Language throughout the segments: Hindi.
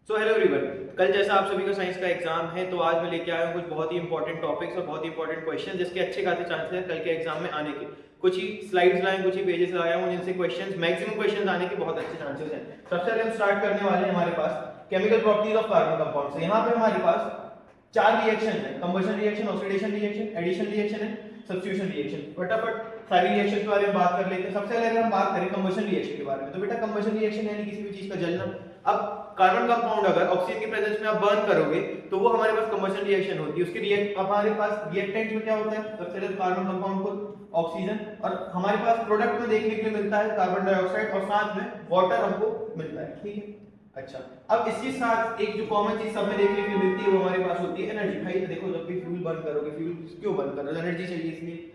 सो हेलो एवरीवन, कल जैसा आप सभी का साइंस का एग्जाम है तो आज मैं लेके आया हूँ कुछ बहुत ही इंपॉर्टेंट टॉपिक्स और बहुत ही इंपॉर्टेंट क्वेश्चन जिसके अच्छे खासे चांसेस हैं कल के एग्जाम में आने के। कुछ ही स्लाइड्स लाए, कुछ ही पेजेस लाया हूँ जिनसे क्वेश्चंस मैक्सिमम क्वेश्चंस आने के बहुत अच्छे चांसेस हैं। सबसे पहले हम स्टार्ट करने वाले हैं हमारे पास chemical properties of carbon compound से। यहाँ पे हमारे पास चार रिएक्शन है, combustion reaction, oxidation reaction, addition reaction है, सब्स्टिट्यूशन रिएक्शन। फटाफट सारी रिएक्शन के बारे में बात कर लेते हैं। सबसे पहले अगर हम बात करें कंबशन रिएक्शन के बारे में, तो बेटा कंबशन रिएक्शन यानी किसी भी चीज का जलना। अब कार्बन कंपाउंड अगर ऑक्सीजन की प्रेजेंस में आप बर्न करोगे तो वो हमारे पास कंबशन रिएक्शन होती है। उसके हमारे पास रिएक्टेंट में क्या होता है, सबसे पहले कार्बन कंपाउंड को ऑक्सीजन, और हमारे पास प्रोडक्ट में देखने के लिए मिलता है कार्बन डाइऑक्साइड और साथ में वाटर हमको मिलता है। ठीक है, अच्छा। अब इसके साथ एक जो कॉमन चीज सब में देखने के लिए मिलती है वो हमारे पास होती है एनर्जी। भाई देखो, जब भी फ्यूल बर्न करोगे, फ्यूल क्यों बर्न कर रहे हो, एनर्जी चाहिए इसलिए।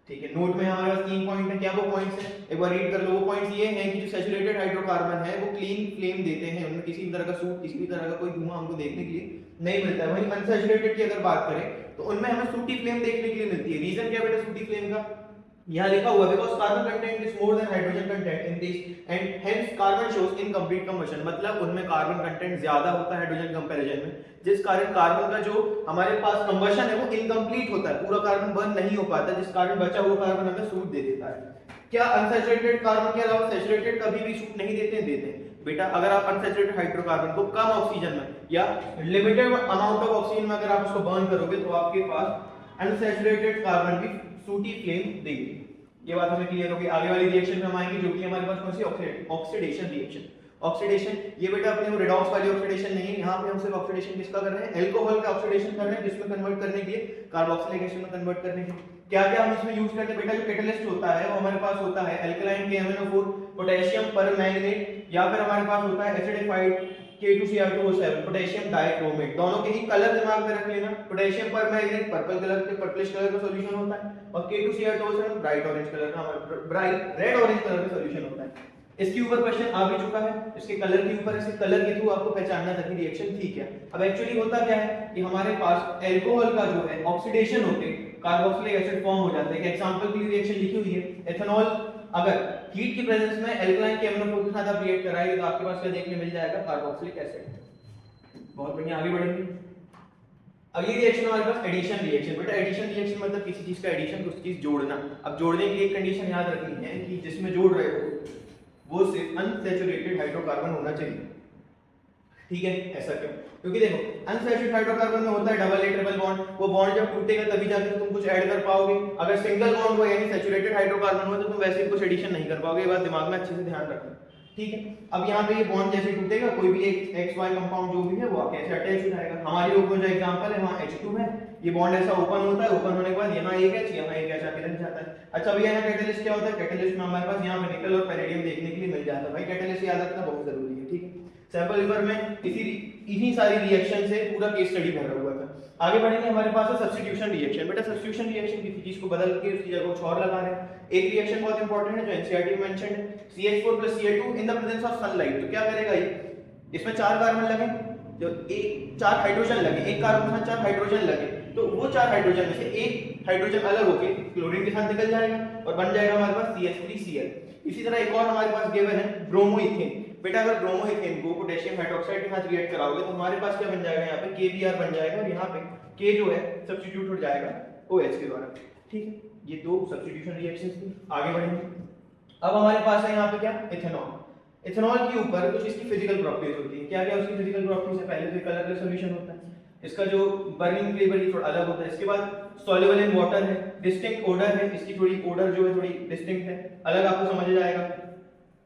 ठीक है, नोट में हमारे पास 3 पॉइंट है। क्या वो पॉइंट्स हैं, एक बार रीड कर लो। वो पॉइंट्स ये हैं कि जो सैचुरेटेड हाइड्रोकार्बन है वो क्लीन फ्लेम देते हैं, उनमें किसी भी तरह का सूट, किसी भी तरह का कोई धुआं हमको देखने के लिए नहीं मिलता है। वहीं अनसैचुरेटेड की अगर बात करें तो उनमें हमें सूटी फ्लेम देखने के लिए मिलती है। रीजन क्या बेटा सूटी फ्लेम का, यहाँ लिखा हुआ because carbon content is more than hydrogen content in this and hence carbon shows incomplete combustion. मतलब उनमें कार्बन कंटेंट ज्यादा होता है हाइड्रोजन कंपैरिजन में, जिस कारण कार्बन का जो हमारे पास कंबशन है वो इनकम्प्लीट होता है, पूरा कार्बन बर्न नहीं हो पाता, जिस कारण बचा हुआ कार्बन हमें सूट दे देता है। क्या अनसैचुरेटेड कार्बन के अलावा सैचुरेटेड कभी भी सूट नहीं देते हैं? देते हैं बेटा। अगर आप अनसैचुरेटेड हाइड्रोकार्बन को कम ऑक्सीजन में या लिमिटेड अमाउंट ऑफ ऑक्सीजन में अगर आप उसको बर्न करोगे तो आपके पास अनसैचुरेटेड कार्बन भी सूटी फ्लेम देगी। ये बात हमें क्लियर होगी। आगे वाली रिएक्शन में हम आएंगे जो कि हमारे पास कौन सी, ऑक्सीडेशन रिएक्शन। ऑक्सीडेशन ये बेटा अपने वो रेडॉक्स वाली ऑक्सीडेशन नहीं है, यहाँ पे हम सिर्फ ऑक्सीडेशन किसका कर रहे हैं, अल्कोहल का ऑक्सीडेशन कर रहे हैं, जिसमें कन्वर्ट करने के लिए कार्बोक्सिलिक एसिड में कन्वर्ट करने के लिए क्या क्या हम इसमें यूज करते हैं बेटा। जो कैटलिस्ट होता है वो हमारे पास होता है अल्कलाइन KMnO4, पोटेशियम परमैंगनेट, या फिर हमारे पास होता है एसिडिफाइड K2Cr2O7, पोटेशियम डाइक्रोमेट। दोनों के ही कलर दिमाग में रख लेना। पोटेशियम परमैंगनेट पर्पल कलर के पर्पलिश कलर का सॉल्यूशन होता है और K2Cr2O7 ब्राइट ऑरेंज कलर का, ब्राइट रेड ऑरेंज कलर का सॉल्यूशन होता है। इसके ऊपर क्वेश्चन आ भी चुका है, इसके कलर के ऊपर, इसके कलर के थ्रू आपको पहचानना था कि रिएक्शन ठीक है। अब एक्चुअली होता क्या है कि हमारे पास अल्कोहल का जो है ऑक्सीडेशन होके कार्बोक्सिलिक एसिड फॉर्म हो जाता है। एक एग्जांपल के लिए रिएक्शन लिखी हुई है एथेनॉल, अगर हीट की प्रेजेंस में अल्कलाइन KMnO4 के साथ आप रिएक्ट कराएंगे तो आपके पास क्या देखने मिल जाएगा, कार्बोक्सिलिक एसिड। बहुत बढ़िया, आगे बढ़ेंगे। अगली रिएक्शन हमारे पास एडिशन रिएक्शन। बेटा एडिशन रिएक्शन मतलब किसी चीज का एडिशन, कुछ चीज जोड़ना। अब जोड़ने के लिए एक कंडीशन याद रखनी है कि जिसमें जोड़ रहे हो वो सिर्फ अनसैचुरेटेड हाइड्रोकार्बन होना चाहिए। ठीक है, ऐसा क्यों? क्योंकि देखो अनसैचुरेटेड हाइड्रोकार्बन में होता है डबल ए ट्रिपल बॉन्ड, वो बॉन्ड जब टूटेगा तभी जाके तुम कुछ ऐड कर पाओगे। अगर सिंगल बॉन्ड हो यानी सैचुरेटेड हाइड्रोकार्बन हो तो तुम वैसे कुछ एडिशन नहीं कर पाओगे। ये बात दिमाग में अच्छे से ध्यान रखना। ठीक है, अब यहाँ पे ये बॉन्ड जैसे टूटेगा कोई भी एक XY कंपाउंड जो भी है वो कैसे अटैच हो जाएगा। हमारी ऊपर जो एग्जांपल है वहाँ H2 है, ये बॉन्ड ऐसा ओपन होता है, ओपन होने के बाद यहाँ एक H, यहाँ एक H आके लग जाता है। अच्छा भैया यहाँ कैटलिस्ट क्या होता है, कैटलिस्ट में हमारे पास यहाँ पे निकल और पैलेडियम देखने के लिए मिल जाता है। भाई कैटलिस्ट याद रखना बहुत जरूरी है। ठीक है, सैंपल पेपर में इन्हीं सारी रिएक्शन से पूरा केस स्टडी भरा हुआ था। आगे बढ़ेंगे, हमारे पास है सब्स्टिट्यूशन रिएक्शन। बेटा सब्स्टिट्यूशन रिएक्शन किसी चीज को बदल के उसकी जगह कुछ और लगा रहे हैं। एक रिएक्शन बहुत इंपॉर्टेंट है जो एनसीईआरटी में मेंशन्ड है, CH4 + Ca2 in the presence of sunlight. तो क्या करेगा ये, इसमें 4 कार्बन लगे, जो एक 4 हाइड्रोजन लगे, एक कार्बन में 4 हाइड्रोजन लगे, तो वो 4 हाइड्रोजन में से एक हाइड्रोजन अलग होके क्लोरीन के साथ निकल जाएगा और बन जाएगा हमारे पास CH3Cl। इसी तरह एक और हमारे पास गिवन है ब्रोमोइथेन। बेटा अगर ब्रोमोइथेन को पोटेशियम हाइड्रोक्साइड के साथ रिएक्ट कराओगे तो हमारे पास क्या बन जाएगा, यहाँ पे KBr बन जाएगा और यहाँ पे K जो है सब्स्टिट्यूट हो जाएगा OH के द्वारा। ठीक है, ये दो सब्स्टिट्यूशन रिएक्शंस थी। आगे बढ़ेंगे, अब हमारे पास है यहाँ पे क्या, इथेनॉल। इथेनॉल के ऊपर कुछ इसकी फिजिकल प्रॉपर्टीज होती है। क्या क्या उसकी फिजिकल प्रॉपर्टीज है, पहले तो कलरलेस सॉल्यूशन होता है, इसका जो बर्निंग फ्लेवर ये थोड़ा अलग होता है। इसके बाद सॉल्युबल इन वाटर है, डिस्टिंक्ट ओडर है, इसकी थोड़ी ओडर जो है थोड़ी डिस्टिंक्ट है, अलग आपको समझ आ जाएगा।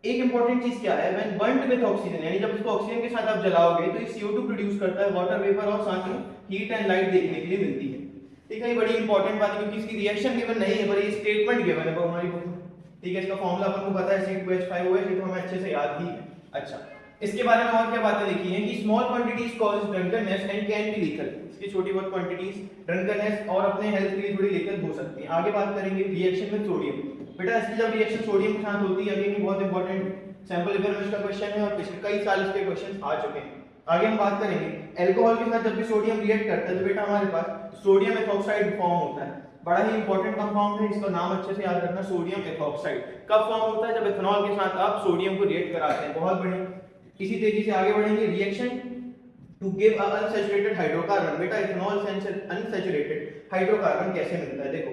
एक इंपॉर्टेंट चीज क्या है, व्हेन बर्न्ड विद ऑक्सीजन, यानी जब इसको ऑक्सीजन के साथ आप जलाओगे तो ये CO2 प्रोड्यूस करता है, वाटर वेपर और साथ में हीट एंड लाइट देखने के लिए मिलती है। ठीक है, ये बड़ी इंपॉर्टेंट बात है क्योंकि इसकी रिएक्शन गिवन नहीं है पर ये स्टेटमेंट गिवन है हमारी बुक में। ठीक है, इसका फॉर्मूला अपन को पता है C2H5OH, ये तो हमें अच्छे से याद ही है। अच्छा, इसके बारे में और क्या बातें लिखी हैं कि small quantities cause drunkenness and can be lethal. इसकी छोटी बहुत क्वांटिटीज ड्रंकनेस और अपने हेल्थ के लिए थोड़ी लीथल हो सकती हैं। आगे बात करेंगे रिएक्शन में सोडियम। बेटा इसकी जब रिएक्शन सोडियम के साथ होती है, अगेन बहुत इंपॉर्टेंट सैंपल पेपर में इसका क्वेश्चन है और पिछले कई साल इसके क्वेश्चन आ चुके हैं। आगे हम बात करेंगे अल्कोहल के साथ जब भी सोडियम रिएक्ट करता है तो बेटा हमारे पास सोडियम एथॉक्साइड फॉर्म होता है। बड़ा ही इंपॉर्टेंट कंपाउंड है, इसका नाम अच्छे से याद रखना, सोडियम एथॉक्साइड। कब फॉर्म होता है, जब इथेनॉल के साथ आप सोडियम को रिएक्ट कराते हैं। बहुत बढ़िया, इसी तेजी से आगे बढ़ेंगे। Reaction to give a unsaturated hydrocarbon. बेटा इथेनॉल से अनसैचुरेटेड हाइड्रोकार्बन कैसे मिलता है? देखो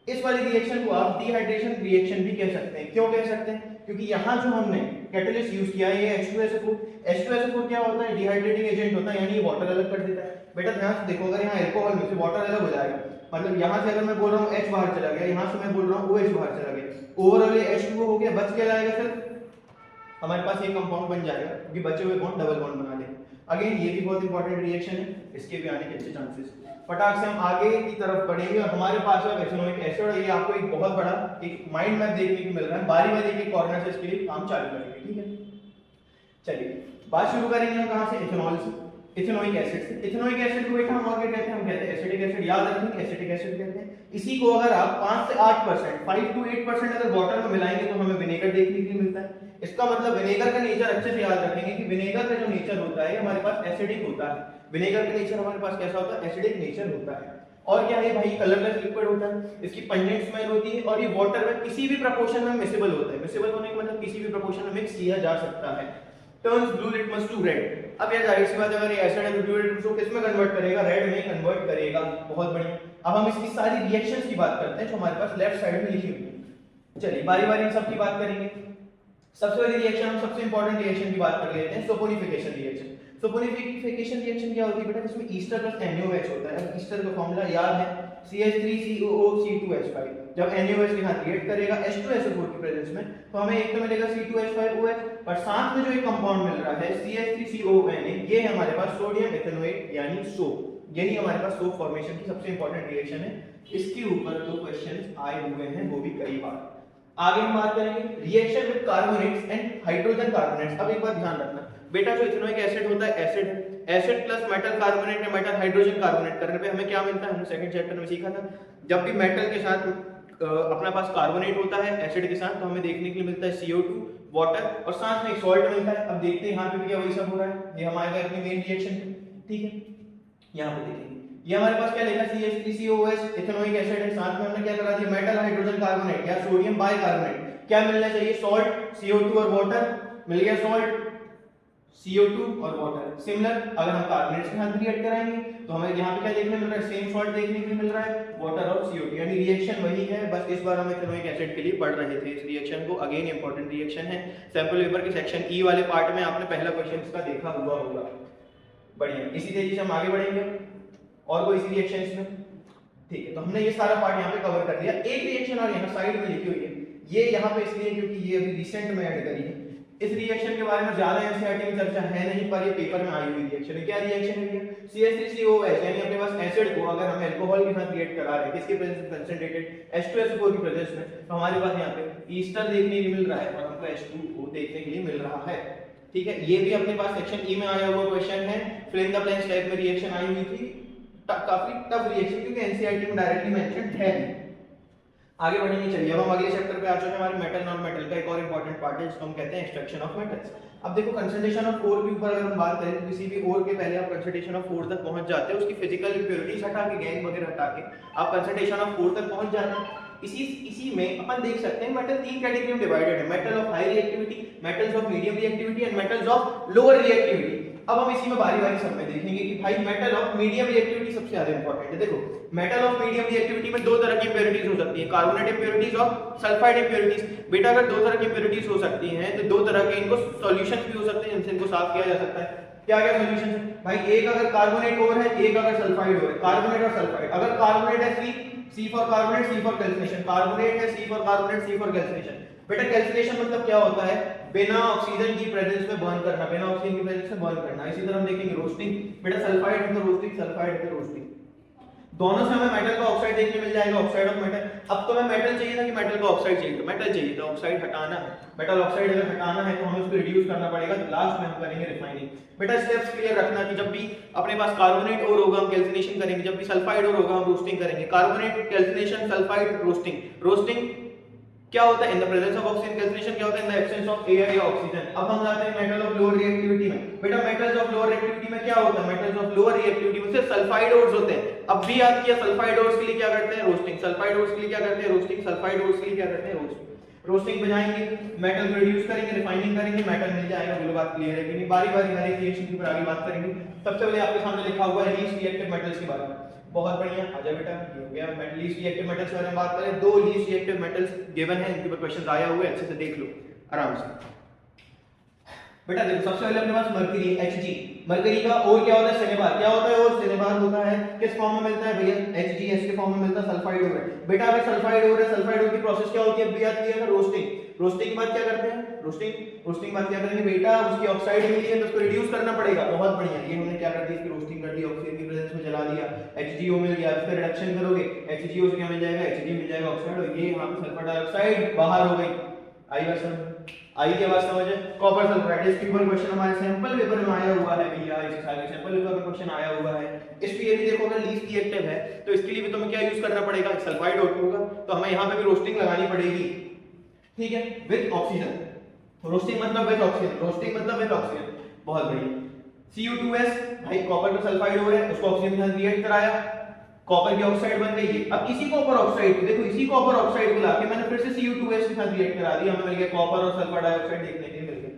इस वाली रिएक्शन को आप डिहाइड्रेशन रिएक्शन भी कह सकते हैं। क्यों कह सकते हैं? क्योंकि यहाँ जो हमने कैटलिस्ट यूज किया है ये H2SO4। H2SO4 क्या होता है? डिहाइड्रेटिंग एजेंट होता है, यानी वाटर अलग कर देता है। बेटा ध्यान से देखो, अगर यहाँ अल्कोहल में से वाटर अलग हो जाएगा, मतलब यहाँ से अगर मैं बोल रहा हूँ H बाहर चला गया, यहाँ से मैं बोल रहा हूँ OH बाहर चला गया, ओवरऑल ये H2O हो गया, बच क्या जाएगा? सिर्फ हमारे पास एक कंपाउंड बन जाएगा, क्योंकि बचे हुए बॉन्ड डबल बॉन्ड बना लेंगे। अगेन ये भी बहुत इंपॉर्टेंट रिएक्शन है, इसके भी आने के अच्छे चांसेस। फटाक से हम आगे की तरफ बढ़ेंगे और हमारे पास है एथेनोइक एसिड, और ये आपको एक बहुत बड़ा एक माइंड मैप देखने को मिल रहा है। बारी बारी एक कॉर्नर से इसके लिए काम चालू करेंगे, ठीक है? चलिए बात शुरू करेंगे हम कहां से? इथेनॉल से, इथेनोइक एसिड से। इथेनोइक एसिड को बेटा हम और क्या कहते हैं? हम कहते हैं एसिटिक एसिड। याद रखेंगे एसिटिक एसिड कहते हैं। इसी को अगर आप 5 से 8%, 5 to 8% अगर वाटर में मिलाएंगे तो हमें विनेगर देखने के लिए मिलता है। इसका मतलब विनेगर का नेचर अच्छे से याद रखेंगे कि विनेगर का जो नेचर होता है हमारे पास एसिडिक होता है। विनेगर का नेचर हमारे पास कैसा होता है? एसिडिक नेचर होता है। और क्या है भाई? कलरलेस लिक्विड होता है, इसकी पंजेंट स्मेल होती है, और ये वाटर में किसी भी प्रोपोर्शन में मिक्सेबल होता है। मिक्सेबल होने का मतलब किसी भी प्रोपोर्शन में मिक्स किया जा सकता है। Turns blue litmus to red. अब यार जाहिर सी बात है, अगर ये एसिड है तो ब्लू लिटमस को किस में कन्वर्ट करेगा? रेड में कन्वर्ट करेगा। बहुत बढ़िया। अब हम इसकी सारी रिएक्शंस की बात करते हैं जो हमारे पास लेफ्ट साइड में लिखी हुई है। चलिए बारी बारी इन सब की बात करेंगे। सबसे पहली रिएक्शन, हम सबसे इंपॉर्टेंट रिएक्शन की बात कर लेते हैं, सपोनिफिकेशन रिएक्शन। सपोनिफिकेशन रिएक्शन क्या होती है बेटा? जिसमें ईस्टर प्लस NaOH होता है। ईस्टर का फॉर्मूला याद है, CH3COO C2H5। जब NaOH के साथ रिएक्ट करेगा H2SO4 की प्रेजेंस में, तो हमें एक तो मिलेगा C2H5OH, पर साथ में जो एक कंपाउंड मिल रहा है CH3COONA, ये है हमारे पास सोडियम इथेनोएट यानी सोप। यही हमारे पास सोप फॉर्मेशन की सबसे इंपॉर्टेंट रिएक्शन है। इसके ऊपर 2 क्वेश्चंस आए हुए हैं, वो भी कई बार। आगे हम बात करेंगे reaction with carbonates and hydrogen carbonates. अब एक बात ध्यान रखना बेटा, जो इथेनोइक एसिड होता है एसिड है, एसिड प्लस मेटल कार्बोनेट या मेटल हाइड्रोजन कार्बोनेट करने पे हमें क्या मिलता है? हमने सेकंड चैप्टर में सीखा था, जब भी मेटल के साथ अपना पास कार्बोनेट होता है एसिड के साथ, तो हमें देखने के लिए मिलता है CO2 वाटर, और साथ में एक सॉल्ट मिलता है। अब देखते हैं यहाँ पे भी क्या वही सब हो रहा है। ये हमारे अपनी मेन रिएक्शन है, ठीक है? यहाँ पे देखेंगे ये हमारे पास क्या लिखा? CH3COOH इथेनोइक एसिड है, साथ में हमने क्या करा दिया? मेटल हाइड्रोजन कार्बोनेट या सोडियम बाइकार्बोनेट। क्या मिलना चाहिए? सॉल्ट, CO2 और वाटर। मिल गया सॉल्ट, CO2 और वाटर। सिमिलर अगर हम कार्बोनेट्स के साथ रिएक्ट कराएंगे तो हमें यहाँ पे क्या देखने मिल रहा है? सेम सॉल्ट देखने के लिए मिल रहा है, वाटर और CO2, यानी रिएक्शन वही है। बस इस बार हम इथेनोइक एसिड के लिए पढ़ रहे थे इस रिएक्शन को। अगेन इंपॉर्टेंट रिएक्शन है। सैंपल पेपर के सेक्शन ई वाले पार्ट में आपने पहला क्वेश्चन इसका देखा हुआ होगा। बढ़िया, इसी तेजी से हम आगे बढ़ेंगे। और कोई सी रिएक्शन इसमें? ठीक है, तो हमने ये सारा पार्ट यहाँ पे कवर कर दिया। एक रिएक्शन और यहाँ साइड में लिखी हुई है, ये यहाँ पे इसलिए क्योंकि ये अभी रिसेंट में ऐड करी है। इस रिएक्शन के बारे में ज्यादा एनसीईआरटी में चर्चा है नहीं, पर ये पेपर में आई हुई रिएक्शन है। क्या रिएक्शन है ये? CH3COOH, यानी अपने पास एसिड को अगर हम अल्कोहल के साथ रिएक्ट करा रहे हैं, किसके प्रेजेंस में? कंसंट्रेटेड H2SO4 की प्रेजेंस में, तो हमारे पास यहाँ पे ईस्टर देखने को मिल रहा है और हमको H2O देखने के लिए मिल रहा है, ठीक है? ये भी अपने पास सेक्शन ई में आया हुआ क्वेश्चन है। Fill in the blanks type में रिएक्शन आई हुई थी, काफी टफ रिएक्शन, क्योंकि एनसीईआरटी में डायरेक्टली मेंशन है नहीं। आगे बढ़ेंगे। चलिए अब हम अगले चैप्टर पे आ चुके हैं। हमारे मेटल नॉन मेटल का एक और इंपॉर्टेंट पार्ट है जिसको हम कहते हैं एक्सट्रैक्शन ऑफ मेटल्स। अब देखो कंसंट्रेशन ऑफ ओर के ऊपर अगर हम बात करें तो किसी भी ओर के पहले आप कंसंट्रेशन ऑफ ओर तक पहुंच जाते हैं, उसकी फिजिकल इंप्योरिटीज हटा के, गैंग वगैरह हटा के आप कंसंट्रेशन ऑफ ओर तक पहुंच जाते हैं। इसी में अपन देख सकते हैं मेटल 3 कैटेगरी में डिवाइडेड है, metal of high reactivity, metals of medium reactivity and metals of lower reactivity. अब हम इसी में बारी बारी सब में देखेंगे कि भाई मेटल ऑफ मीडियम रिएक्टिविटी सबसे ज्यादा इंपॉर्टेंट है। देखो मेटल ऑफ मीडियम रिएक्टिविटी में 2 तरह की इंप्योरिटीज हो सकती है, कार्बोनेट इंप्योरिटीज और सल्फाइड इंप्योरिटीज। बेटा अगर 2 तरह की इंप्योरिटीज हो सकती हैं तो 2 तरह के इनको सॉल्यूशंस भी हो सकते हैं जिनसे इनको साफ किया जा सकता है। क्या क्या सॉल्यूशन है भाई? एक अगर कार्बोनेट और है, एक अगर सल्फाइड और है। कार्बोनेट और सल्फाइड, अगर कार्बोनेट है C for carbonate, C for calcination, carbonate है C for carbonate, C for calcination. बेटा कैल्सिनेशन मतलब क्या होता है? बिना ऑक्सीजन की प्रेजेंस में बर्न करना, बिना ऑक्सीजन की प्रेजेंस में बर्न करना। इसी तरह हम देखेंगे रोस्टिंग। बेटा सल्फाइड है तो रोस्टिंग, सल्फाइड है तो रोस्टिंग। दोनों से हमें मेटल का ऑक्साइड देखने मिल जाएगा, ऑक्साइड ऑफ मेटल। अब तो मैं मेटल चाहिए था कि मेटल का ऑक्साइड चाहिए था? मेटल चाहिए था, ऑक्साइड हटाना है। मेटल ऑक्साइड अगर हटाना है तो हमें उसको रिड्यूस करना पड़ेगा, लास्ट में हम करेंगे रिफाइनिंग। बेटा स्टेप्स क्लियर रखना कि जब भी अपने पास कार्बोनेट और होगा हम कैल्सिनेशन करेंगे, जब भी सल्फाइड और होगा हम रोस्टिंग करेंगे। Carbonate, calcination, sulphide, roasting. Roasting क्या होता है? In the presence of oxygen. Calcination क्या होता है? In the absence of air या ऑक्सीजन। अब हम जाते हैं मेटल ऑफ लोअर रिएक्टिविटी में। बेटा मेटल्स ऑफ लोअर रिएक्टिविटी में क्या होता है? मेटल्स ऑफ लोअर रिएक्टिविटी में सिर्फ सल्फाइड ओर्स होते हैं। अब भी याद किया, सल्फाइड ओर्स के लिए क्या करते हैं? रोस्टिंग। सल्फाइड ओर्स के लिए क्या करते हैं? रोस्टिंग। सल्फाइड ओर्स के लिए क्या करते हैं? रोस्टिंग। रोस्टिंग पे जाएंगे, मेटल को रिड्यूस करेंगे, रिफाइनिंग करेंगे, मेटल मिल जाएगा। बोलो बात क्लियर है कि नहीं? बारी बारी हर एक रिएक्शन के ऊपर आगे बात करेंगे। सबसे पहले आपके सामने लिखा हुआ है लीस्ट रिएक्टिव मेटल्स के बारे में। बहुत बढ़िया, आजा बेटा, ये हो गया। मेटल लीस्ट रिएक्टिव मेटल्स के बारे में बात करें। दो लीस्ट रिएक्टिव मेटल्स गिवन है, इनके ऊपर क्वेश्चंस आया हुआ है, अच्छे से देख लो आराम से। बेटा देखो, सबसे पहले अपने पास मरकरी Hg, मरकरी का और क्या होता है? सिनेबार। क्या होता है? और सिनेबार होता है। किस फॉर्म में मिलता है भैया? HgS के फॉर्म में मिलता है, सल्फाइड हो रहा है। बेटा अगर सल्फाइड हो रहा है, सल्फाइड हो की प्रोसेस क्या होती है? अभी याद किया, रोस्टिंग। रोस्टिंग के बाद क्या करते हैं? रोस्टिंग के बाद क्या करेंगे बेटा? उसकी ऑक्साइड मिली है तो उसको रिड्यूस करना पड़ेगा। बहुत बढ़िया, ये हमने क्या कर दी? इसकी रोस्टिंग कर दी, ऑक्सीजन की प्रेजेंस में जला दिया, HgO मिल गया। फिर रिडक्शन करोगे, HgO से क्या मिल जाएगा? Hg मिल जाएगा, ऑक्साइड। और ये यहां पे सल्फर डाइऑक्साइड बाहर हो गई। आई बात समझ? आई क्या बात समझ है? कॉपर सल्फाइड, इसके ऊपर क्वेश्चन हमारे सैंपल पेपर में आया हुआ है भैया, इस साल के सैंपल पेपर में क्वेश्चन आया हुआ है। इस पे ये भी देखो, अगर लीस्ट रिएक्टिव है तो इसके लिए भी तुम्हें क्या यूज करना पड़ेगा? सल्फाइड होगा, तो हमें यहाँ पे भी रोस्टिंग लगानी पड़ेगी, ठीक है, विद ऑक्सीजन। रोस्टिंग मतलब विद ऑक्सीजन, रोस्टिंग मतलब विद ऑक्सीजन। बहुत बढ़िया। Cu2S, भाई कॉपर का सल्फाइड हो रहा है, उसको ऑक्सीजन के साथ रिएक्ट कराया, कॉपर की ऑक्साइड बन गई है। अब इसी कॉपर ऑक्साइड को देखो, इसी कॉपर ऑक्साइड को लाके मैंने फिर से Cu2S के साथ रिएक्ट करा दिया, हमें मिल गया कॉपर और सल्फर डाइऑक्साइड देखने के लिए मिल गया।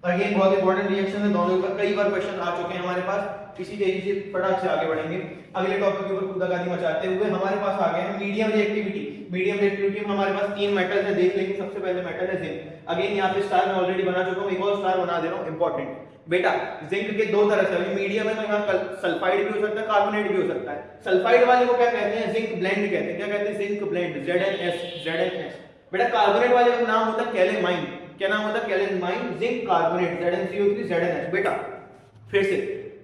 अगेन बहुत इंपॉर्टेंट रिएक्शन है, दोनों का कई बार क्वेश्चन आ चुके हैं हमारे पास। इसी तेजी से फटाक से आगे बढ़ेंगे। अगले टॉपिक के ऊपर कूदाकादी मचाते हुए हमारे पास आ गए हैं मीडियम रिएक्टिविटी। मीडियम रिएक्टिविटी में हमारे पास तीन मेटल्स हैं, देख लेंगे। सबसे पहले मेटल है जिंक। अगेन यहाँ पे स्टार मैं ऑलरेडी बना चुका हूँ, एक और स्टार बना दे रहा हूँ, इंपॉर्टेंट। बेटा जिंक के दो तरह से, मीडियम है तो यहाँ सल्फाइड भी हो सकता है, कार्बोनेट भी हो सकता है। सल्फाइड वाले को क्या कहते हैं? जिंक ब्लेंड कहते हैं। क्या कहते हैं? Zinc blende, ZnS। बेटा कार्बोनेट वाले का नाम होता है कैलेमाइन। क्या नाम होता है? Calamine. Zinc carbonate, ZnCO3 ZnS। बेटा फिर से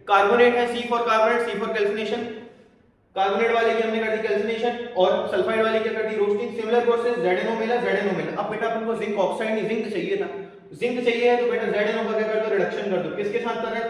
कार्बोनेट है, C for carbonate, C for calcination. Carbonate वाले की हमने कर दी कैल्सिनेशन, और सल्फाइड वाले की कर दी रोस्टिंग। सिमिलर प्रोसेस, ZnO मिला, ZnO मिला। अब बेटा अपन को जिंक ऑक्साइड नहीं, जिंक चाहिए था। जिंक चाहिए है तो बेटा ZnO का क्या कर दो? रिडक्शन कर दो। किसके साथ कर रहे हैं?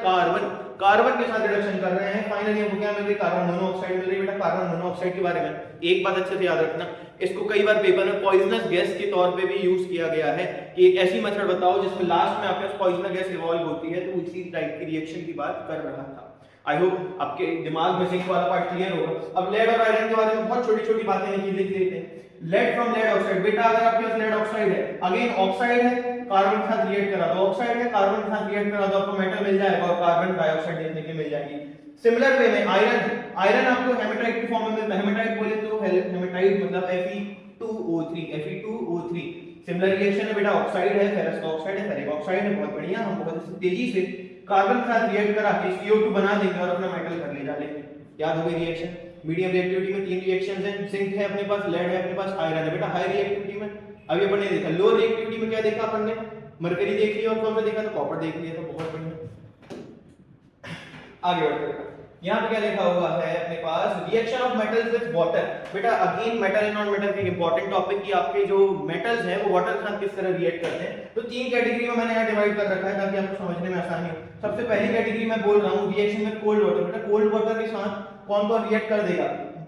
कार्बन के साथ रिडक्शन कर रहे हैं। फाइनली हमको क्या मिल रही? कार्बन मोनोऑक्साइड मिल रही है। बेटा कार्बन मोनोऑक्साइड के बारे में एक बात अच्छे से याद रखना, इसको कई बार पेपर में पॉइजनस गैस के तौर पे भी यूज किया गया है कि एक ऐसी मेथड बताओ जिसमें लास्ट में आपके पास पॉइजनस गैस इवॉल्व होती है। तो इसी टाइप की रिएक्शन की बात कर रहा था। आई होप आपके दिमाग में जिंक वाला पार्ट क्लियर होगा। अब लेड और आयरन के बारे में बहुत छोटी छोटी बातें लिख देते हैं। Lead from lead oxide. बेटा अगर आपके पास लेड ऑक्साइड है, अगेन ऑक्साइड है, कार्बन के साथ रिएक्ट करा दो, ऑक्साइड है, कार्बन के साथ रिएक्ट करा दो, आपको मेटल मिल जाएगा और कार्बन डाइऑक्साइड देखने के मिल जाएगी। सिमिलर वे में आयरन आपको हेमेटाइट के फॉर्म में मिलता है। हेमेटाइट बोले तो हेमेटाइट मतलब Fe2O3। सिमिलर रिएक्शन है बेटा, ऑक्साइड है, फेरस का ऑक्साइड है, फेरिक ऑक्साइड है। बहुत बढ़िया, हम बहुत तेजी से कार्बन के साथ रिएक्ट करा के CO2 बना देंगे और अपना मेटल कर ले जाएंगे। याद हो गई रिएक्शन। मीडियम रिएक्टिविटी में तीन रिएक्शंस हैं, जिंक है अपने पास, लेड है अपने पास, आयरन है। बेटा हाई रिएक्टिविटी में अभी अपन ने देखा, लो रिएक्टिविटी में क्या देखा अपन ने? मरकरी देख लिया और कौन सा देखा? तो कॉपर देख लिया। तो बहुत बढ़िया, आगे बढ़ते हैं। यहाँ पे क्या लिखा हुआ है अपने पास? Reaction of metals with water. बेटा again metal and non metal के इंपॉर्टेंट टॉपिक की आपके जो मेटल्स हैं वो वाटर के साथ किस तरह रिएक्ट करते हैं। तो तीन कैटेगरी में मैंने यहाँ डिवाइड कर रखा है ताकि आपको समझने में आसानी हो। सबसे पहली कैटेगरी मैं बोल रहा हूँ रिएक्शन विद कोल्ड वाटर। बेटा कोल्ड वाटर के साथ कौन कौन रिएक्ट कर देगा?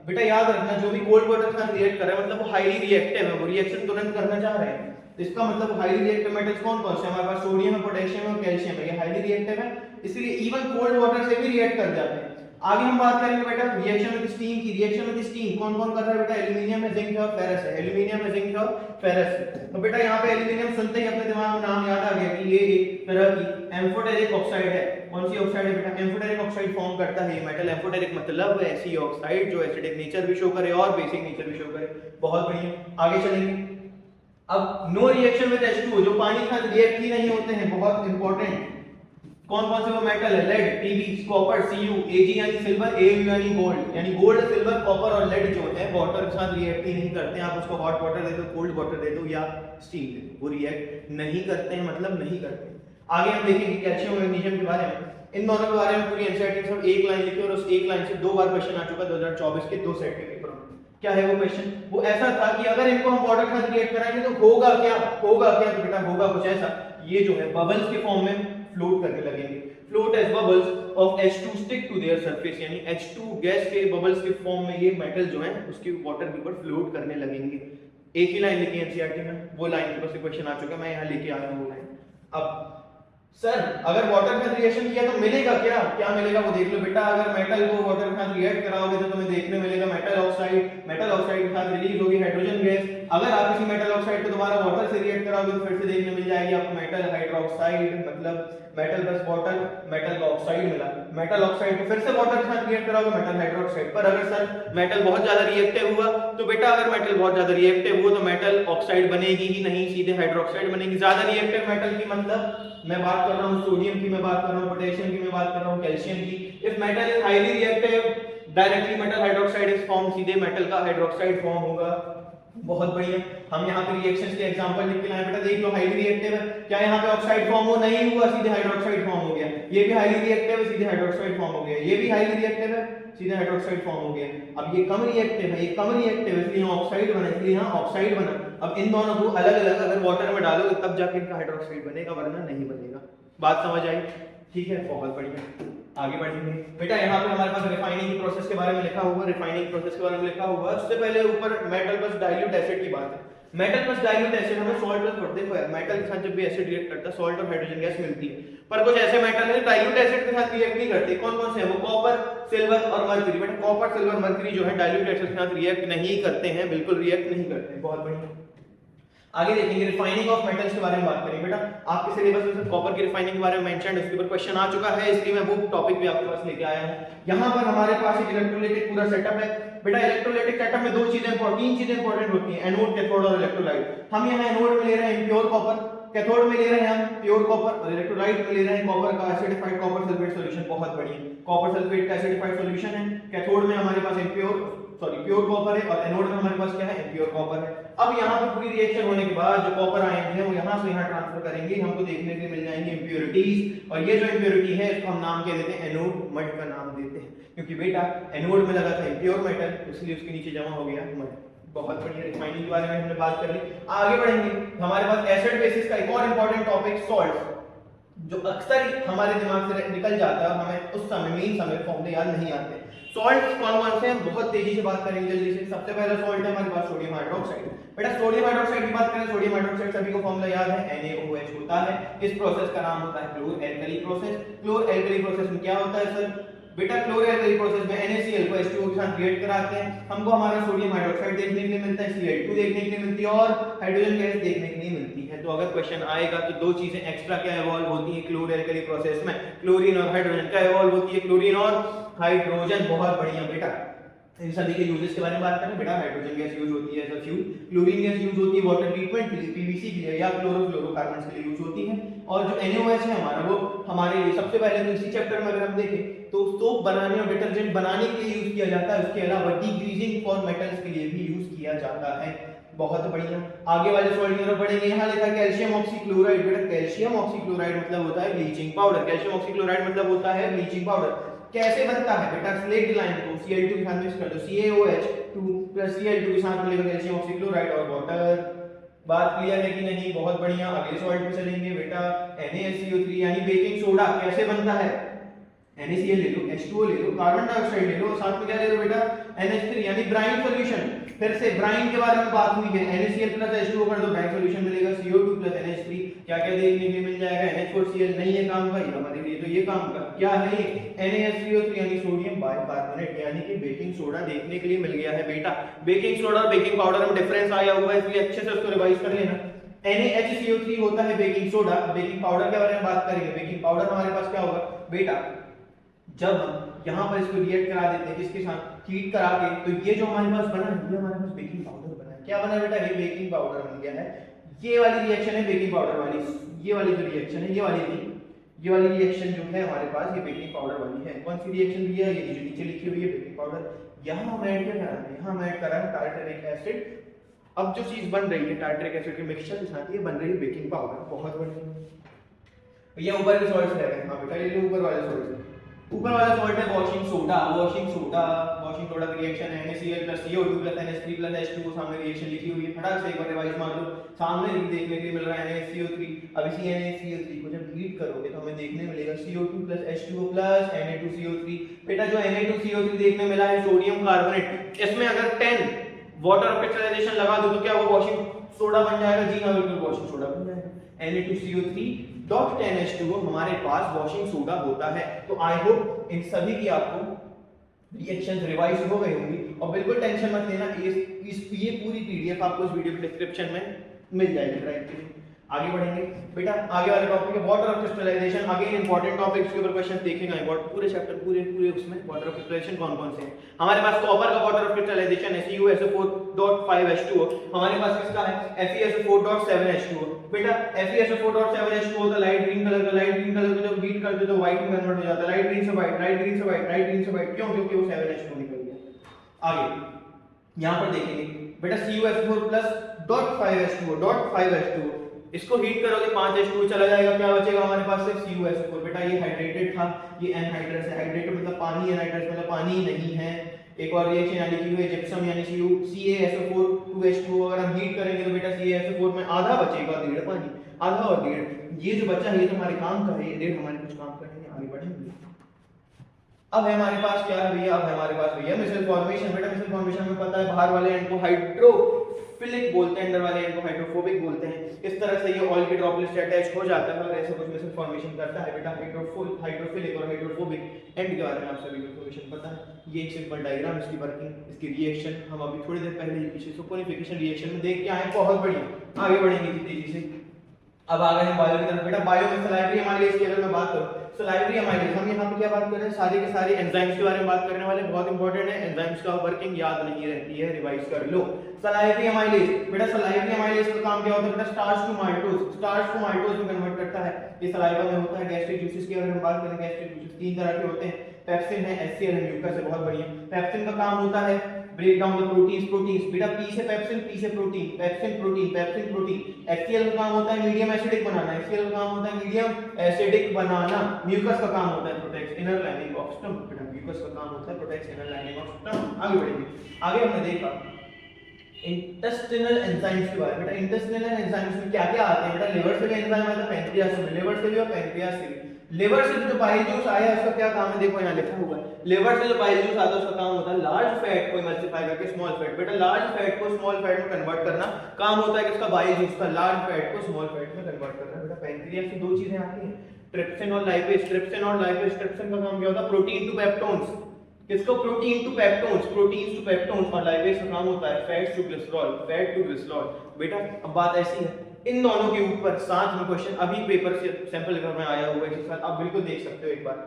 बेटा याद रखना, जो भी कोल्ड वाटर के साथ रिएक्ट कर रहा है मतलब वो हाईली रिएक्टिव है, वो रिएक्शन तुरंत करना चाह रहे हैं। इसका मतलब हाईली रिएक्टिव मेटल्स कौन कौन से? हमारे पास सोडियम है, पोटेशियम है और कैल्शियम है। ये हाईली रिएक्टिव है, इसलिए इवन कोल्ड वाटर से भी रिएक्ट कर जाते हैं। आगे हम बात करेंगे बेटा रिएक्शन विद स्टीम की। रिएक्शन विद स्टीम कौन कौन कर रहा है? बेटा एल्यूमिनियम है, जिंक है और फेरस है। एल्यूमिनियम है, जिंक है और फेरस है। तो बेटा यहाँ पे एल्यूमिनियम सुनते ही अपने दिमाग में नाम याद आ गया कि ये एक तरह की एम्फोटेरिक ऑक्साइड है। कौन सी ऑक्साइड है बेटा? एम्फोटेरिक ऑक्साइड फॉर्म करता है ये मेटल। एम्फोटेरिक मतलब ऐसी ऑक्साइड जो एसिडिक नेचर भी शो करे और बेसिक नेचर भी शो करे। बहुत बढ़िया, आगे चलेंगे। अब नो रिएक्शन विद H2, जो पानी के साथ रिएक्ट ही नहीं होते हैं, बहुत इंपॉर्टेंट। कौन कौन से वो मेटल है? Lead, Pb, copper, Cu, Ag यानी सिल्वर, Au यानी गोल्ड। यानी गोल्ड, सिल्वर, कॉपर और लेड जो है वाटर के साथ रिएक्ट ही नहीं करते हैं। आप उसको हॉट वाटर दे दो, कोल्ड वाटर दे दो या स्टीम दे दो, वो रिएक्ट नहीं करते हैं, मतलब नहीं करते। आगे हम देखेंगे कैल्शियम और मैग्नीशियम के बारे में। इन दोनों के बारे में पूरी एनसीईआरटी में सब एक लाइन लिखी और उस एक लाइन से दो बार क्वेश्चन आ चुका 2024 के दो सेट के पेपर में। क्या है वो क्वेश्चन? वो ऐसा था कि अगर इनको हम वाटर के साथ रिएक्ट कराएंगे तो होगा क्या? होगा क्या? तो बेटा होगा कुछ ऐसा, ये जो है बबल्स के फॉर्म में फ्लोट करने लगेंगे। Float as bubbles of H2 stick to their surface, यानी H2 गैस के बबल्स के फॉर्म में ये मेटल जो है उसके वाटर के ऊपर फ्लोट करने लगेंगे। एक ही लाइन लिखी है एनसीईआरटी में, वो लाइन के ऊपर से क्वेश्चन आ चुका है, मैं यहाँ लेके आया हूँ वो लाइन। अब सर अगर वाटर के साथ रिएक्शन किया तो मिलेगा क्या, क्या मिलेगा वो देख लो बेटा। अगर मेटल को वाटर के साथ रिएक्ट कराओगे तो तुम्हें देखने मिलेगा मेटल ऑक्साइड। मेटल ऑक्साइड के साथ रिलीज होगी हाइड्रोजन गैस। अगर आप किसी मेटल ऑक्साइड को दोबारा वाटर से रिएक्ट कराओगे तो फिर से देखने मिल जाएगी आपको मेटल हाइड्रोक्साइड, मतलब मेटल प्लस वाटर, मेटल का ऑक्साइड मिला। मेटल ऑक्साइड को फिर से वाटर के साथ रिएक्ट कराओगे मेटल हाइड्रोक्साइड। पर अगर सर मेटल बहुत ज्यादा रिएक्टिव हुआ तो बेटा, अगर मेटल बहुत ज्यादा रिएक्टिव हुआ तो मेटल ऑक्साइड बनेगी ही नहीं, सीधे हाइड्रोक्साइड बनेगी। ज्यादा रिएक्टिव मेटल की मतलब मैं बात कर रहा हूं सोडियम की, मैं बात कर रहा हूं पोटेशियम की, मैं बात कर रहा हूं कैल्शियम की। If metal is highly reactive directly metal hydroxide is form, सीधे मेटल का हाइड्रोक्साइड फॉर्म होगा। बहुत बढ़िया, हम यहाँ पे रिएक्शंस के एग्जांपल लिख के लाए बेटा। देख लो हाईली रिएक्टिव है, क्या यहाँ पे ऑक्साइड फॉर्म हो, नहीं हुआ, सीधे हाइड्रोक्साइड फॉर्म हो गया। ये भी हाईली रिएक्टिव है, सीधे हाइड्रोक्साइड फॉर्म हो गया। ये भी हाईली रिएक्टिव है, सीधे हाइड्रोक्साइड फॉर्म हो गया। अब ये कम रिएक्टिव है, ये कम रिएक्टिव है, इसलिए यहाँ ऑक्साइड बना, इसलिए यहाँ ऑक्साइड बना। अब इन दोनों को अलग अलग अगर वाटर में डालोगे तब जाके इनका हाइड्रोक्साइड बनेगा, वरना नहीं बनेगा। बात समझ आई? ठीक है, बहुत बढ़िया, आगे बढ़ेंगे बेटा। यहाँ पे हमारे पास रिफाइनिंग की प्रोसेस के बारे में लिखा हुआ, रिफाइनिंग प्रोसेस के बारे में लिखा हुआ। उससे पहले ऊपर मेटल प्लस डाइल्यूट एसिड की बात है। मेटल प्लस डाइल्यूट एसिड हमें सॉल्ट प्लस वाटर, देखो यार मेटल के साथ जब भी एसिड रिएक्ट करता है सॉल्ट और हाइड्रोजन गैस मिलती है। पर कुछ ऐसे मेटल है डाइल्यूट एसिड के साथ रिएक्ट नहीं करते। कौन कौन से हैं वो? कॉपर, सिल्वर और मर्क्यूरी। बेटा कॉपर, सिल्वर, मर्क्यूरी जो है डाइल्यूट एसिड के साथ रिएक्ट नहीं करते हैं, बिल्कुल रिएक्ट नहीं करते। बहुत बढ़िया, आगे देखेंगे रिफाइनिंग ऑफ मेटल्स के बारे में बात करेंगे बेटा। आपके सिलेबस में सिर्फ कॉपर की रिफाइनिंग के बारे में मेंशन, उसके ऊपर क्वेश्चन आ चुका है, इसलिए मैं वो टॉपिक भी आपके पास लेके आया हूं। यहां पर हमारे पास एक इलेक्ट्रोलाइटिक पूरा सेटअप है बेटा। इलेक्ट्रोलाइटिक सेटअप में तीन चीजें इंपॉर्टेंट होती हैं, एनोड, कैथोड और इलेक्ट्रोलाइट। हम यहां एनोड में ले रहे हैं प्योर कॉपर, कैथोड में ले रहे हैं हम प्योर कॉपर, और इलेक्ट्रोलाइट में ले रहे हैं कॉपर का एसिडिफाइड कॉपर सल्फेट सॉल्यूशन। बहुत बढ़िया, कॉपर सल्फेट का एसिडिफाइड सॉल्यूशन है। कैथोड में हमारे पास प्योर कॉपर है, और एनोड में हमारे पास क्या है? इम्प्योर कॉपर है। अब यहाँ पे पूरी रिएक्शन होने के बाद जो कॉपर आयन है वो यहाँ से यहाँ ट्रांसफर करेंगे, हमको देखने के लिए मिल जाएंगे इंप्योरिटीज। और ये जो इंप्योरिटी है इसको हम नाम क्या देते हैं? एनोड मड का नाम देते हैं, क्योंकि बेटा एनोड में लगा था इम्प्योर मेटल, इसलिए उसके नीचे जमा हो गया मड। बहुत बढ़िया, रिफाइनिंग के बारे में हमने बात कर ली। आगे बढ़ेंगे, हमारे पास एसिड बेसिस का एक और इंपॉर्टेंट टॉपिक सॉल्ट, जो अक्सर हमारे दिमाग से निकल जाता है और हमें उस समय मेन समय फॉर्मूले याद नहीं आते। सॉल्ट कौन कौन से हैं बहुत तेजी से बात करेंगे जल्दी से। सबसे पहला सॉल्ट है हमारे पास सोडियम हाइड्रोक्साइड। बेटा सोडियम हाइड्रोक्साइड की बात करें, सोडियम हाइड्रोक्साइड सभी को फॉर्मूला याद है, NaOH होता है। इस प्रोसेस का नाम होता है क्लोर एल्कली प्रोसेस। क्लोर एल्कली प्रोसेस में क्या होता है सर? बेटा क्लोर एल्कली प्रोसेस में NaCl को H2O के साथ रिएक्ट कराते हैं, हमको हमारा सोडियम हाइड्रोक्साइड देखने के लिए मिलता है, Cl2 देखने के लिए मिलती है और हाइड्रोजन गैस देखने के लिए मिलती है। तो अगर क्वेश्चन आएगा तो दो चीजें एक्स्ट्रा क्या इवॉल्व होती हैं क्लोर एल्कली प्रोसेस में? क्लोरीन और हाइड्रोजन। क्या इवॉल्व होती है? क्लोरीन और हाइड्रोजन। बहुत बढ़िया बेटा, इन सभी के यूजेस के बारे में बात करें बेटा। हाइड्रोजन गैस यूज होती है as a fuel, chlorine gas use होती है वाटर ट्रीटमेंट के लिए, पीवीसी के लिए या क्लोरोफ्लोरोकार्बन्स के लिए यूज होती है। और जो NaOH है हमारा, वो हमारे लिए सबसे पहले तो इसी चैप्टर में अगर हम देखें तो सोप बनाने और डिटर्जेंट बनाने के लिए यूज किया जाता है। उसके अलावा डीग्रीजिंग फॉर मेटल्स के लिए भी यूज किया जाता है। बहुत बढ़िया, आगे वाले सॉल्ट की तरफ बढ़ेंगे। यहाँ लिखा है कैल्शियम ऑक्सीक्लोराइड। बेटा कैल्शियम ऑक्सीक्लोराइड मतलब होता है ब्लीचिंग पाउडर। कैल्शियम ऑक्सीक्लोराइड मतलब होता है ब्लीचिंग पाउडर। कैसे बनता है बेटा? स्लेट लाइन को Cl2 के साथ मिक्स कर दो, CaOH2 प्लस Cl2 के साथ मिलेगा कैल्शियम ऑक्सीक्लोराइड और वाटर। बात क्लियर है कि नहीं? बहुत बढ़िया, अगले सॉल्ट पे चलेंगे बेटा। NaSCO3 यानी बेकिंग सोडा कैसे बनता है? NaCl ले लो, H2O ले लो, कार्बन डाइऑक्साइड ले लो, साथ में क्या ले लो बेटा? NH3 यानी ब्राइन सॉल्यूशन। फिर से ब्राइन के बारे में बात हुई है, NaCl प्लस H2O कर दो, ब्राइन सॉल्यूशन मिलेगा, CO2 प्लस NH3। क्या क्या देखने के लिए मिल जाएगा? NH4Cl। नहीं है काम का, ये हमारे लिए तो ये काम का क्या है? NaSCO3 यानी सोडियम बाइकार्बोनेट, यानी कि बेकिंग सोडा देखने के लिए मिल गया है बेटा। बेकिंग सोडा और बेकिंग पाउडर में डिफरेंस आया हुआ है, इसलिए अच्छे से उसको रिवाइज कर लेना। NaHCO3 होता है बेकिंग सोडा। बेकिंग पाउडर के बारे में बात करेंगे। बेकिंग पाउडर हमारे पास क्या होगा बेटा? जब हम यहाँ पर इसको रिएक्ट करा देते हैं किसके साथ? हीट करा के, तो ये जो हमारे पास बना है ये हमारे पास बेकिंग पाउडर बना है। क्या बना बेटा? ये बेकिंग पाउडर बन गया है। ये वाली रिएक्शन है बेकिंग पाउडर वाली। ये वाली जो रिएक्शन है, ये वाली रिएक्शन जो है हमारे पास, ये बेकिंग पाउडर वाली है। कौन सी रिएक्शन दी है? ये जो नीचे लिखी हुई है बेकिंग पाउडर। यहाँ हम ऐड क्या करा रहे हैं? यहाँ हम ऐड करा है टार्टरिक एसिड। अब जो चीज बन रही है टार्टरिक एसिड के मिक्सचर के साथ, ये बन रही है बेकिंग पाउडर। बहुत बढ़िया। ये ऊपर के सॉल्ट्स रह गए। हाँ बेटा ये ऊपर वाले सॉल्ट्स हैं। ऊपर वाला सॉल्ट है वॉशिंग सोडा। वॉशिंग सोडा की रिएक्शन है NaCl plus CO2 plus NH3 plus H2O। सामने रिएक्शन लिखी हुई है, फटाक से एक बार रिवाइज मार लो। सामने देखने के लिए मिल रहा है NaCO3। अब इसी NaCl3 को जब हीट करोगे तो हमें देखने मिलेगा CO2 plus H2O plus Na2CO3। बेटा जो Na2CO3 देखने मिला है सोडियम कार्बोनेट, इसमें अगर 10 वाटर ऑक्सीडाइजेशन लगा दो तो क्या वो वॉशिंग सोडा बन जाएगा? जी हाँ बिल्कुल, वॉशिंग सोडा बन जाएगा। Na2CO3 10H2O हमारे पास वॉशिंग सोडा होता है। तो आई होप इन सभी की आपको रिएक्शंस रिवाइज हो गई होंगी और बिल्कुल टेंशन मत लेना, ये पूरी पीडीएफ आपको इस वीडियो के डिस्क्रिप्शन में मिल जाएगी ड्राइव के। आगे बढ़ेंगे बेटा, आगे वाले टॉपिक है water of crystallization. Again important topic, इसके ऊपर क्वेश्चन देखेंगे पूरे चैप्टर पूरे उसमें वाटर ऑफ क्रिस्टलाइजेशन कौन कौन से हैं। हमारे पास कॉपर का वाटर ऑफ क्रिस्टलाइजेशन FeSO4.5H2O, हमारे पास किसका है FeSO4.7H2O। बेटा FeSO4.7H2O होता है लाइट ग्रीन कलर का, लाइट ग्रीन कलर को जब हीट करते तो व्हाइट में कन्वर्ट हो जाता है, लाइट ग्रीन से व्हाइट, लाइट ग्रीन से व्हाइट, लाइट ग्रीन से व्हाइट, क्यों? क्योंकि वो 7H2O निकल गया। आगे यहां पर देखेंगे बेटा CuSO4+.5H2O, इसको हीट करोगे 5H2O चला जाएगा, क्या बचेगा हमारे पास सिर्फ CuSO4। बेटा ये हाइड्रेटेड था, ये एनहाइड्रस है, हाइड्रेटेड मतलब पानी, एनहाइड्रस मतलब पानी नहीं है। एक और रिएक्शन यानी कि हुए जिप्सम यानी CaSO4 2H2O, अगर हम हीट करेंगे तो बेटा CaSO4 में आधा बचेगा, डेढ़ पानी, आधा और डेढ़, ये जो बचा है ये तो हमारे काम का है, ये डेढ़ हमारे कुछ काम करेंगे। आगे बढ़ेंगे, अब है हमारे पास क्या है भैया, अब है हमारे पास भैया मिसल फॉर्मेशन। बेटा मिसल फॉर्मेशन में पता है बाहर वाले एंड को हाइड्रोफिलिक बोलते हैं, अंदर वाले एंड को हाइड्रोफोबिक बोलते हैं। इस तरह से ये ऑयल के ड्रॉपलेट्स से अटैच हो जाता है और ऐसे कुछ मिसल फॉर्मेशन करता है। बेटा हाइड्रोफिलिक और हाइड्रोफोबिक एंड के बारे में आप सभी को इन्फॉर्मेशन पता है। ये एक सिंपल डायग्राम, इसकी वर्किंग, इसकी रिएक्शन हम अभी थोड़ी देर पहले ही पीछे सपोनिफिकेशन रिएक्शन में देख के आए, बहुत बढ़िया। आगे बढ़ेंगे तेजी से, अब आ गए हम बायो की तरफ। बेटा बायो में सलाइवरी अमाइलेज की अगर मैं बात करूं, सलाइवरी अमाइलेज हम यहाँ पे क्या बात कर रहे हैं, सारे के सारे एंजाइम्स के बारे में बात करने वाले, बहुत इंपॉर्टेंट है। एंजाइम्स का वर्किंग याद नहीं रहती है, रिवाइज कर लो। सलाइवरी अमाइलेज, बेटा सलाइवरी अमाइलेज का काम क्या होता है बेटा, starch to maltose, starch to maltose में कन्वर्ट करता है। ये सलाइवा में होता है। गैस्ट्रिक जूसेस की अगर हम बात करें, गैस्ट्रिक जूसेस तीन तरह के होते हैं, पेप्सिन है, HCl है, म्यूकस है, बहुत बढ़िया। पेप्सिन का काम होता है ब्रेक डाउन द प्रोटीन्स, बेटा P से पेप्सिन, P से protein, pepsin protein, pepsin protein. HCl का काम होता है मीडियम एसिडिक बनाना, HCl का काम होता है मीडियम एसिडिक बनाना। म्यूकस का काम होता है protect inner lining of stomach, बेटा म्यूकस का काम होता है protect inner lining of stomach. आगे बढ़ेंगे, आगे हमने देखा इंटेस्टिनल एंजाइम्स के बारे में। बेटा इंटेस्टिनल एंजाइम्स में क्या क्या आते हैं, बेटा लिवर से भी एंजाइम आता है, पैंक्रियास से भी, लिवर से भी और पैंक्रियास से भी। लिवर से जो बाइल जूस आया उसका क्या काम है, देखो यहाँ लिखा हुआ है, लिवर से जो बाइल जूस आता है उसका काम होता है लार्ज फैट को इमल्सिफाई करके स्मॉल फैट। बेटा लार्ज फैट को स्मॉल फैट में कन्वर्ट करना काम होता है किसका, बाइल जूस का, लार्ज फैट को स्मॉल फैट में कन्वर्ट करना। बेटा पैंक्रियास से दो चीजें आती हैं, ट्रिप्सिन और लाइपेज। ट्रिप्सिन और लाइपेज, ट्रिप्सिन का काम क्या होता है, प्रोटीन टू पेप्टोन्स, किसको, protein to peptones, proteins to peptones. और लाइपेज का काम होता है fats to glycerol, fat to glycerol. बेटा अब बात ऐसी है, इन दोनों के ऊपर साथ में क्वेश्चन अभी पेपर से सैंपल पेपर में आया हुआ है, जिस साल आप बिल्कुल देख सकते हो एक बार।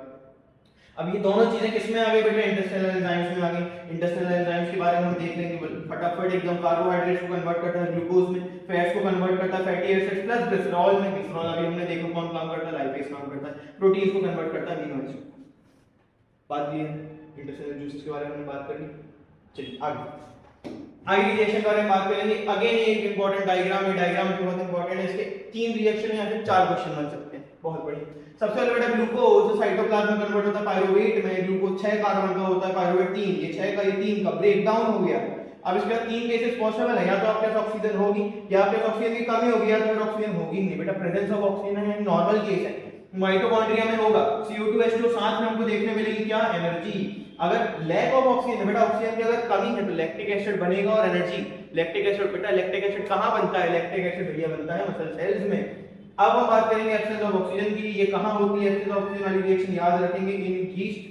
अब ये दोनों चीजें किसमें आ गई बेटा, इंटेस्टिनल एंजाइम्स में आ गई। इंटेस्टिनल एंजाइम्स के बारे में हम देख लेंगे फटाफट एकदम। कार्बोहाइड्रेट्स को कन्वर्ट करता है ग्लूकोज में, फैट्स को कन्वर्ट करता है फैटी एसिड्स प्लस ग्लिसरॉल में। ग्लिसरॉल अभी हमने देखा कौन काम करता है, लाइपेज काम करता है। प्रोटीन्स को कन्वर्ट करता है अमीनो एसिड। बात ये है, इंटेस्टिनल जूसेस के बारे में बात कर ली। चलिए आगे रिएक्शन के बारे में बात करेंगे। अगेन ये एक इंपॉर्टेंट डायग्राम है, डायग्राम बहुत इंपॉर्टेंट है। इसके तीन रिएक्शन या फिर चार क्वेश्चन बन सकते हैं, बहुत बढ़िया। सबसे पहले बेटा ग्लूकोज साइटोप्लाज्म में कन्वर्ट होता है पायरुवेट में। ग्लूकोज 6 कार्बन का होता है, पायरुवेट 3, ये 6 का ये 3 का ब्रेक डाउन हो गया। अब इसके बाद तीन केसेस पॉसिबल है, या तो आपके पास ऑक्सीजन होगी, या आपके पास ऑक्सीजन की कमी होगी, या तो फिर ऑक्सीजन होगी नहीं। बेटा प्रेजेंस ऑफ ऑक्सीजन है, नॉर्मल केस है। माइटोकॉन्ड्रिया में होगा CO2H2, साथ में हमको देखने मिलेगी क्या, एनर्जी। अगर लैक ऑफ ऑक्सीजन, बेटा ऑक्सीजन की अगर कमी है तो लैक्टिक एसिड बनेगा और एनर्जी। लैक्टिक एसिड, बेटा लैक्टिक एसिड कहां बनता है, लैक्टिक एसिड भैया बनता है मसल सेल्स में। अब हम बात करेंगे एब्सेंस ऑफ ऑक्सीजन की, ये कहां होती है एब्सेंस ऑफ ऑक्सीजन वाली रिएक्शन, याद रखेंगे इन यीस्ट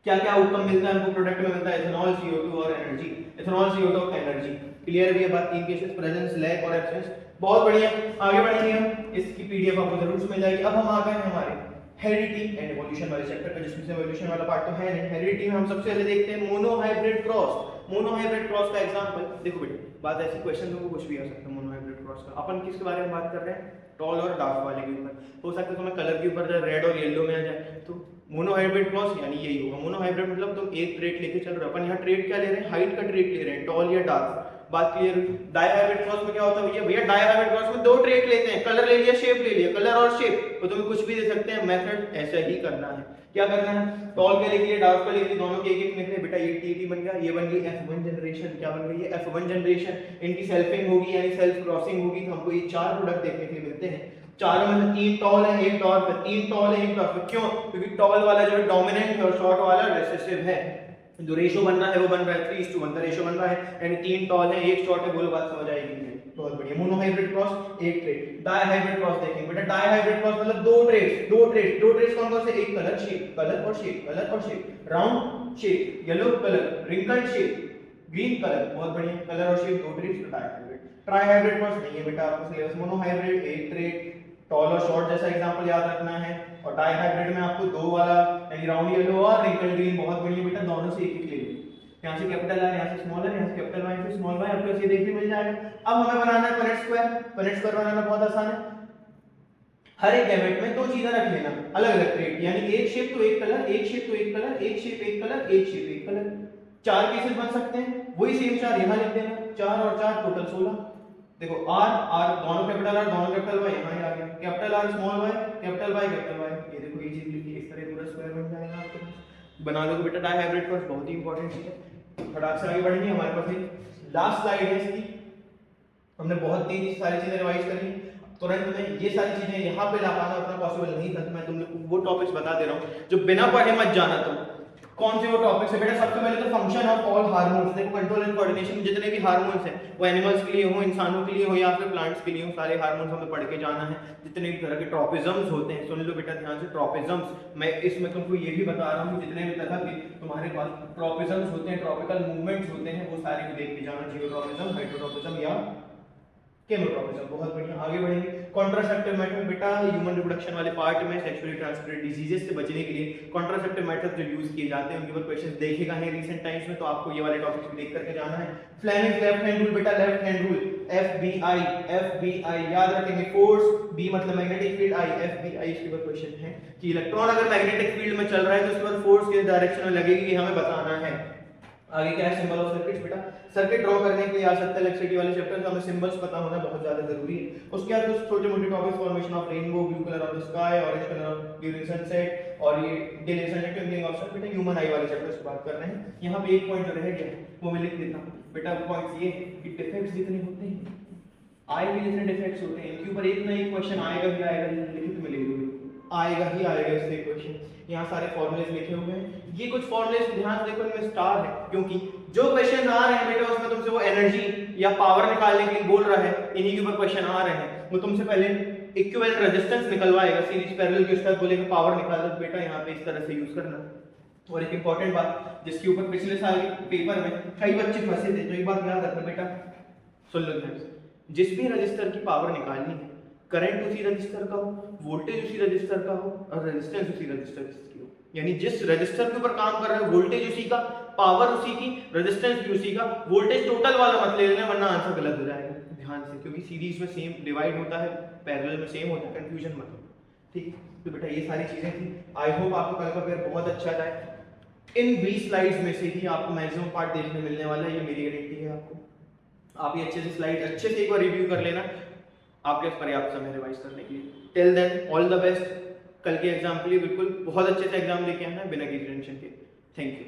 क्या क्या आउटकम मिलता है हमको, प्रोडक्ट में मिलता है इथेनॉल, CO2 और एनर्जी। इथेनॉल, CO2 और एनर्जी, क्लियर है ये बात। तीन केसेस प्रेजेंस, लैक और एब्सेंस, बहुत बढ़िया। आगे बढ़ेंगे हम, इसकी पीडीएफ आपको जरूर मिल जाएगी। अब हम आ गए हमारे हेरिडिटी एंड इवोल्यूशन वाले चैप्टर पर, जिसमें से इवोल्यूशन वाला पार्ट तो है नहीं। हेरिडिटी में हम सबसे पहले देखते हैं मोनोहाइब्रिड क्रॉस। मोनोहाइब्रिड क्रॉस का एग्जांपल देखो बेटा, बात ऐसी क्वेश्चन को कुछ भी आ सकता है। मोनोहाइब्रिड क्रॉस का अपन किसके बारे में बात कर रहे हैं, टॉल और डार्क वाले के ऊपर। हो सकता है तुम्हें कलर के ऊपर रेड और येलो में आ जाए, तो मोनोहाइब्रिड क्रॉस यानी यही होगा। मोनोहाइब्रिड मतलब तुम एक ट्रेट लेके चल रहे हो, अपन यहाँ ट्रेट क्या ले रहे हैं, हाइट का ट्रेट ले रहे हैं, टॉल या डार्क। बात क्लियर। डायहाइब्रिड क्रॉस में क्या होता है भैया, डायहाइब्रिड क्रॉस में दो ट्रेट लेते हैं, कलर ले लिया, शेप ले लिया, कलर और शेप, तो तुम्हें कुछ भी दे सकते हैं। मेथड ऐसा ही करना है। क्या करना है, टॉल के लिए, डार्क के लिए, दोनों के एक निकले। बेटा ये टी बन गया, ये बन गई F1 जनरेशन। क्या बन गई है, F1 जनरेशन। इनकी सेल्फिंग होगी यानी सेल्फ क्रॉसिंग होगी, तो हमको ये चार प्रोडक्ट देखने के लिए मिलते हैं। चारों में तीन टॉल है, एक टॉर्क है, तीन टॉल है, एक टॉर्क। क्यों, क्योंकि टॉल वाला जो है डोमिनेंट है और शॉर्ट वाला रिसेसिव है। जो रेशो बन रहा है वो बन रहा है 3:1 का रेशो बन रहा है, यानी तीन टॉल है, एक शॉर्ट है। बोलो बात समझ आएगी नहीं, बहुत बढ़िया। मोनो हाइब्रिड क्रॉस एक ट्रेड। डाई हाइब्रिड क्रॉस देखेंगे बेटा, डाई हाइब्रिड क्रॉस मतलब दो ट्रेड्स कौन कौन से, एक कलर शेप, कलर और shape, round shape, yellow colour, wrinkled shape, green colour, बहुत बढ़िया, कलर और शेप दो traits, dihybrid. Trihybrid cross नहीं है बेटा आपको सिलेबस। मोनो हाइब्रिड एक ट्रेड, टॉल और शॉर्ट जैसा एग्जांपल याद रखना है, और डाई हाइब्रिड में आपको दो वाला यानी राउंड येलो और रिंकल्ड ग्रीन, बहुत बढ़िया बेटा, दोनों से एक ले लो। यहाँ से कैपिटल आर, यहाँ से स्मॉल आर, यहाँ से कैपिटल वाई, यहाँ से स्मॉल वाई, आपको ये देखने मिल जाएगा। अब हमें बनाना है पनेट स्क्वायर बनाना बहुत आसान है। हर एक गैमेट में दो चीजें रख लेना अलग अलग ट्रेड, यानी एक शेप तो एक कलर, एक शेप तो एक कलर, एक शेप एक कलर, एक शेप एक कलर, चार केसेस बन सकते हैं। वही सेम चार यहाँ लिख देना, चार और चार टोटल 16। देखो आर दोनों कैपिटल आर दोनों कैपिटल वाई, यहाँ आ गया capital R small Y, capital Y capital Y, ये देखो ये चीज लिखी, इस तरह पूरा स्क्वायर बन जाएगा आपके पास। बना लो बेटा डाई हाइब्रिड क्रॉस, बहुत ही इंपॉर्टेंट चीज है। फटाक से आगे बढ़ेंगे, हमारे पास लास्ट स्लाइड है इसकी। हमने बहुत तेजी से सारी चीजें रिवाइज करी, तुरंत में ये सारी चीजें यहाँ पे ला पाना उतना पॉसिबल नहीं था, तो मैं तुम लोग को वो टॉपिक्स बता दे रहा हूँ जो बिना पढ़े मत जाना। तुम कौन से वो टॉपिक्स है बेटा, सबसे पहले तो फंक्शन ऑफ ऑल हार्मोन्स। देखो कंट्रोल एंड कोऑर्डिनेशन, जितने भी हार्मोन्स हैं वो एनिमल्स के लिए हो, इंसानों के लिए हो या फिर प्लांट्स के लिए हो, सारे हार्मोन्स हमें पढ़ के जाना है। जितने भी तरह के ट्रॉपिज्म्स होते हैं, सुन लो बेटा ध्यान से, ट्रॉपिज्म्स मैं इसमें तुमको ये भी बता रहा हूँ, जितने भी तरह के तुम्हारे पास ट्रॉपिज्म्स होते हैं, ट्रॉपिकल मूवमेंट्स होते हैं, वो सारे को देख के जाना, जियोट्रॉपिज्म, हाइड्रोट्रॉपिज्म या केमोट्रॉपिज्म। बहुत बढ़िया, आगे बढ़ेंगे। कॉन्ट्रासेप्टिव मेथड बेटा ह्यूमन रिप्रोडक्शन वाले पार्ट में सेक्सुअली ट्रांसमिटेड डिजीजेस से बचने के लिए कॉन्ट्रासेप्टिव मेथड जो यूज किए जाते हैं उनके ऊपर क्वेश्चंस देखेगा है रिसेंट टाइम्स में, तो आपको ये वाले टॉपिक्स भी देख करके जाना है। फ्लेमिंग लेफ्ट हैंड रूल बेटा, लेफ्ट हैंड रूल FBI याद रखेंगे। फोर्स बी मतलब मैग्नेटिक फील्ड, आई FBI, इसके ऊपर क्वेश्चन है कि इलेक्ट्रॉन अगर मैग्नेटिक फील्ड में चल रहा है तो उसके ऊपर फोर्स किस डायरेक्शन में लगेगी, ये हमें बताना है। आगे क्या है, सिंबल ऑफ सर्किट्स बेटा, सर्किट ड्रॉ करने के लिए आ सकता है इलेक्ट्रिसिटी वाले चैप्टर में, हमें सिंबल्स पता होना बहुत ज्यादा जरूरी है। उसके बाद कुछ छोटे मोटे topics, formation of rainbow, blue colour of the sky, orange colour during sunset, और ये डिले सनसेट ट्विंकलिंग ऑफ सन, बेटा ह्यूमन आई वाले चैप्टर्स की बात कर रहे हैं। यहाँ पे एक पॉइंट जो रह गया वो मैं लिख देता हूँ बेटा, पॉइंट्स ये कि डिफेक्ट्स जितने होते हैं, आई के जितने डिफेक्ट्स होते हैं, इनके ऊपर एक ना एक क्वेश्चन आएगा ही आएगा, लिखित में लिख दो, आएगा ही आएगा इससे क्वेश्चन। यहाँ सारे फॉर्मूलेस लिखे हुए हैं, ये कुछ फॉर्मूलेस ध्यान देखो इनमें स्टार है, क्योंकि जो क्वेश्चन आ रहे हैं बेटा उसमें तुमसे वो एनर्जी या पावर निकालने के लिए बोल रहा है, इन्हीं के ऊपर क्वेश्चन आ रहे हैं। वो तुमसे पहले इक्विवेलेंट रेजिस्टेंस निकलवाएगा, सीरीज पैरेलल के उसके बाद बोलेगा पावर निकाल दो, बेटा यहाँ पे इस तरह से यूज करना। और एक इंपॉर्टेंट बात जिसके ऊपर पिछले साल के पेपर में कई बच्चे फंसे थे, तो एक बात याद रखना बेटा, सुन लो ध्यान से, जिस भी रजिस्टर की पावर निकालनी है, करंट उसी रजिस्टर का हो, वोल्टेज उसी रजिस्टर का हो, और रेजिस्टेंस उसी रजिस्टर की हो, यानी जिस रजिस्टर के ऊपर काम कर रहा है वोल्टेज उसी का, पावर उसी की, रेजिस्टेंस भी उसी का। वोल्टेज टोटल वाला मत ले लेना वरना आंसर गलत हो जाएगा, ध्यान से, क्योंकि सीरीज में सेम डिवाइड होता है, पैरेलल में सेम होता है, कंफ्यूजन मत हो, ठीक। तो बेटा ये सारी चीजें थी, आई होप आपको कल का पेपर बहुत अच्छा जाए। इन 20 स्लाइड्स में से ही आपको मैक्सिमम पार्ट देखने मिलने वाला है, ये मेरी गारंटी है आपको। आप ये अच्छे से स्लाइड अच्छे से एक बार रिव्यू कर लेना, आपके पर्याप्त समय रिवाइज करने के लिए। Till then all the best, कल के एग्जाम के लिए बिल्कुल बहुत अच्छे से एग्जाम लेके आना है बिना किसी टेंशन के। Thank you.